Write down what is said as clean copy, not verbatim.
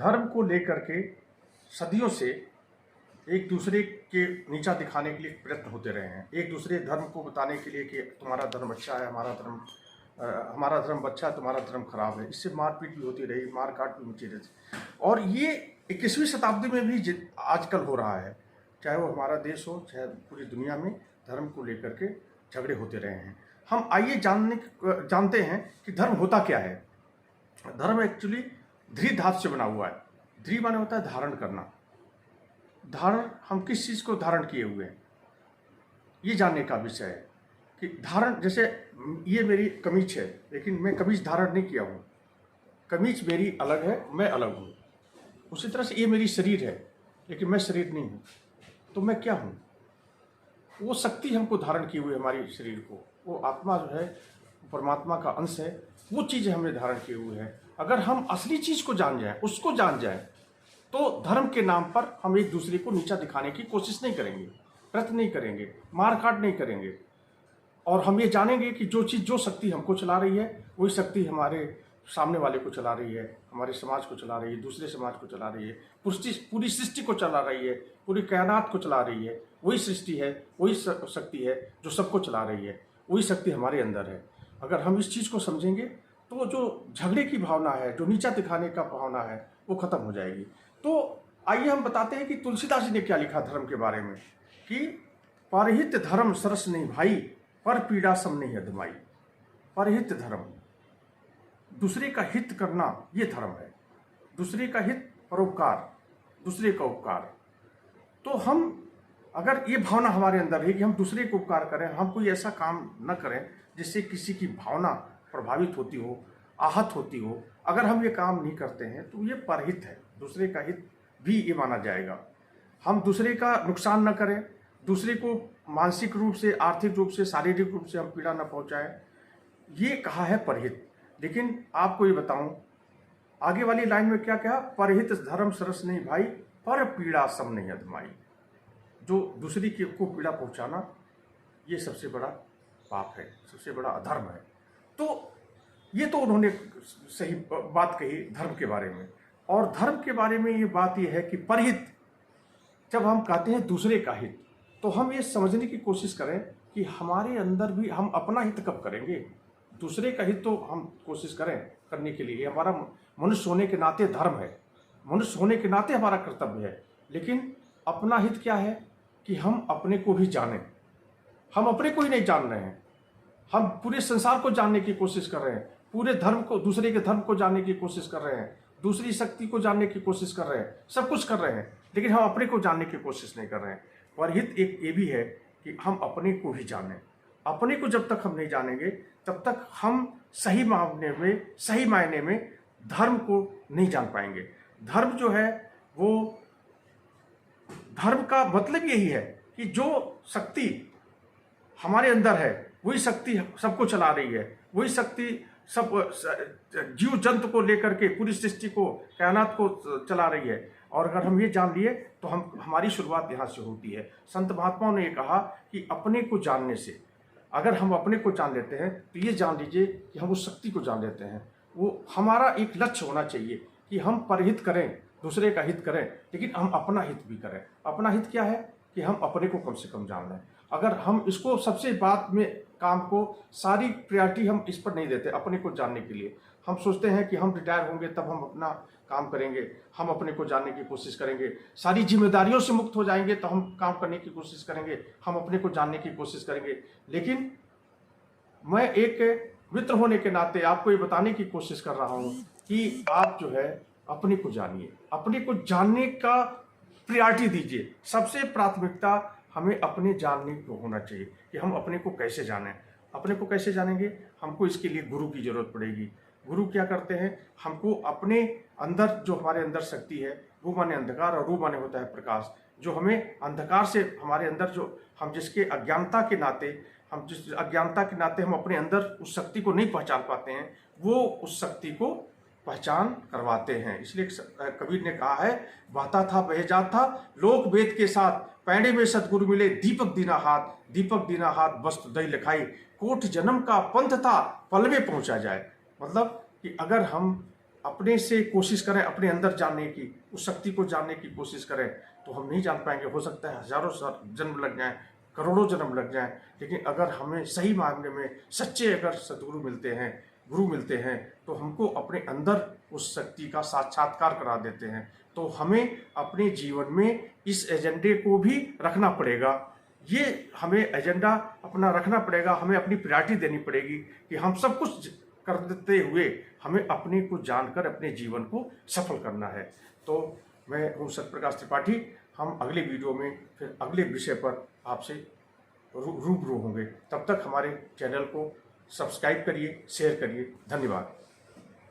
धर्म को लेकर के सदियों से एक दूसरे के नीचा दिखाने के लिए प्रयत्न होते रहे हैं। एक दूसरे धर्म को बताने के लिए कि तुम्हारा धर्म अच्छा है, हमारा धर्म अच्छा है, तुम्हारा धर्म खराब है। इससे मारपीट भी होती रही, मार काट भी मची रही। और ये 21वीं शताब्दी में भी आजकल हो रहा है, चाहे वो हमारा देश हो चाहे पूरी दुनिया में धर्म को लेकर के झगड़े होते रहे हैं। हम आइए जानते हैं कि धर्म होता क्या है। धर्म एक्चुअली ध्री धातु से बना हुआ है। ध्री माने होता है धारण करना। धारण, हम किस चीज़ को धारण किए हुए हैं ये जानने का विषय है। कि धारण, जैसे ये मेरी कमीज है लेकिन मैं कमीज धारण नहीं किया हूँ, कमीज मेरी अलग है, मैं अलग हूँ। उसी तरह से ये मेरी शरीर है लेकिन मैं शरीर नहीं हूँ, तो मैं क्या हूँ? वो शक्ति हमको धारण की हुई है हमारी शरीर को, वो आत्मा जो है परमात्मा का अंश है, वो चीज़ें हमने धारण किए हुए हैं। अगर हम असली चीज़ को जान जाएं, उसको जान जाएं, तो धर्म के नाम पर हम एक दूसरे को नीचा दिखाने की कोशिश नहीं करेंगे, प्रयत्न नहीं करेंगे, मार काट नहीं करेंगे। और हम ये जानेंगे कि जो चीज़, जो शक्ति हमको चला रही है, वही शक्ति हमारे सामने वाले को चला रही है, हमारे समाज को चला रही है, दूसरे समाज को चला रही है, पूरी सृष्टि को चला रही है, पूरी कायनात को चला रही है। वही सृष्टि है, वही शक्ति है जो सबको चला रही है, वही शक्ति हमारे अंदर है। अगर हम इस चीज़ को समझेंगे तो जो झगड़े की भावना है, जो नीचा दिखाने का भावना है, वो खत्म हो जाएगी। तो आइए हम बताते हैं कि तुलसीदास जी ने क्या लिखा धर्म के बारे में, कि परहित धर्म सरस नहीं भाई, पर पीड़ा सम नहीं अधमाई। परहित धर्म, दूसरे का हित करना, ये धर्म है। दूसरे का हित, परोपकार, दूसरे का उपकार। तो हम, अगर ये भावना हमारे अंदर है कि हम दूसरे को उपकार करें, हम कोई ऐसा काम न करें जिससे किसी की भावना प्रभावित होती हो, आहत होती हो, अगर हम ये काम नहीं करते हैं तो ये परहित है। दूसरे का हित भी ये माना जाएगा। हम दूसरे का नुकसान न करें, दूसरे को मानसिक रूप से, आर्थिक रूप से, शारीरिक रूप से हम पीड़ा न पहुंचाएं, ये कहा है परहित। लेकिन आपको ये बताऊं, आगे वाली लाइन में क्या कहा? परहित धर्म सरस नहीं भाई, पर पीड़ा सम नहीं अधमाई। जो दूसरी को पीड़ा पहुंचाना, ये सबसे बड़ा पाप है, सबसे बड़ा अधर्म है। तो ये तो उन्होंने सही बात कही धर्म के बारे में। और धर्म के बारे में ये बात ये है कि परहित, जब हम कहते हैं दूसरे का हित, तो हम ये समझने की कोशिश करें कि हमारे अंदर भी हम अपना हित कब करेंगे। दूसरे का हित तो हम कोशिश करें करने के लिए, ये हमारा मनुष्य होने के नाते धर्म है, मनुष्य होने के नाते हमारा कर्तव्य है। लेकिन अपना हित क्या है कि हम अपने को भी जानें। हम अपने को ही नहीं जान रहे हैं, हम पूरे संसार को जानने की कोशिश कर रहे हैं, पूरे धर्म को, दूसरे के धर्म को जानने की कोशिश कर रहे हैं, दूसरी शक्ति को जानने की कोशिश कर रहे हैं, सब कुछ कर रहे हैं, लेकिन हम अपने को जानने की कोशिश नहीं कर रहे हैं। परहित एक ये भी है कि हम अपने को भी जानें। अपने को जब तक हम नहीं जानेंगे तब तक हम सही मायने में धर्म को नहीं जान पाएंगे। धर्म जो है, वो धर्म का मतलब यही है कि जो शक्ति हमारे अंदर है, वही शक्ति सबको चला रही है, वही शक्ति सब जीव जंतु को लेकर के पूरी सृष्टि को, कायनात को चला रही है। और अगर हम ये जान लिए तो हमारी शुरुआत यहाँ से होती है। संत महात्माओं ने ये कहा कि अपने को जानने से, अगर हम अपने को जान लेते हैं तो ये जान लीजिए कि हम उस शक्ति को जान लेते हैं। वो हमारा एक लक्ष्य होना चाहिए कि हम परहित करें, दूसरे का हित करें, लेकिन हम अपना हित भी करें। अपना हित क्या है कि हम अपने को कम से कम जान लें। अगर हम इसको सबसे बाद में, काम को सारी प्रायोरिटी हम इस पर नहीं देते अपने को जानने के लिए, हम सोचते हैं कि हम रिटायर होंगे तब हम अपना काम करेंगे, हम अपने को जानने की कोशिश करेंगे, सारी जिम्मेदारियों से मुक्त हो जाएंगे तो हम काम करने की कोशिश करेंगे, हम अपने को जानने की कोशिश करेंगे। लेकिन मैं एक मित्र होने के नाते आपको ये बताने की कोशिश कर रहा हूँ कि आप जो है अपने को जानिए, अपने को जानने का प्रायोरिटी दीजिए। सबसे प्राथमिकता हमें अपने जानने को होना चाहिए कि हम अपने को कैसे जानें। अपने को कैसे जानेंगे? हमको इसके लिए गुरु की जरूरत पड़ेगी। गुरु क्या करते हैं? हमको अपने अंदर, जो हमारे अंदर शक्ति है, वो माने अंधकार और रू माने होता है प्रकाश, जो हमें अंधकार से, हमारे अंदर जो हम जिसके अज्ञानता के नाते हम अपने अंदर उस शक्ति को नहीं पहचान पाते हैं, वो उस शक्ति को पहचान करवाते हैं। इसलिए कबीर ने कहा है, बहता था बहजात था लोक वेद के साथ, पैंडे में सतगुरु मिले दीपक दीना हाथ वस्तु दई लिखाई, कोट जन्म का पंथ था पल में पहुंचा जाए। मतलब कि अगर हम अपने से कोशिश करें, अपने अंदर जानने की, उस शक्ति को जानने की कोशिश करें, तो हम नहीं जान पाएंगे। हो सकता है हजारों जन्म लग जाएं, करोड़ों जन्म लग जाएं, लेकिन अगर हमें सही मायने में सच्चे अगर सदगुरु मिलते हैं, गुरु मिलते हैं, तो हमको अपने अंदर उस शक्ति का साक्षात्कार करा देते हैं। तो हमें अपने जीवन में इस एजेंडे को भी रखना पड़ेगा, ये हमें एजेंडा अपना रखना पड़ेगा, हमें अपनी प्रायोरिटी देनी पड़ेगी कि हम सब कुछ कर देते हुए हमें अपने को जानकर अपने जीवन को सफल करना है। तो मैं हूँ सत्यप्रकाश त्रिपाठी। हम अगले वीडियो में फिर अगले विषय पर आपसे रूबरू होंगे। तब तक हमारे चैनल को सब्सक्राइब करिए, शेयर करिए। धन्यवाद।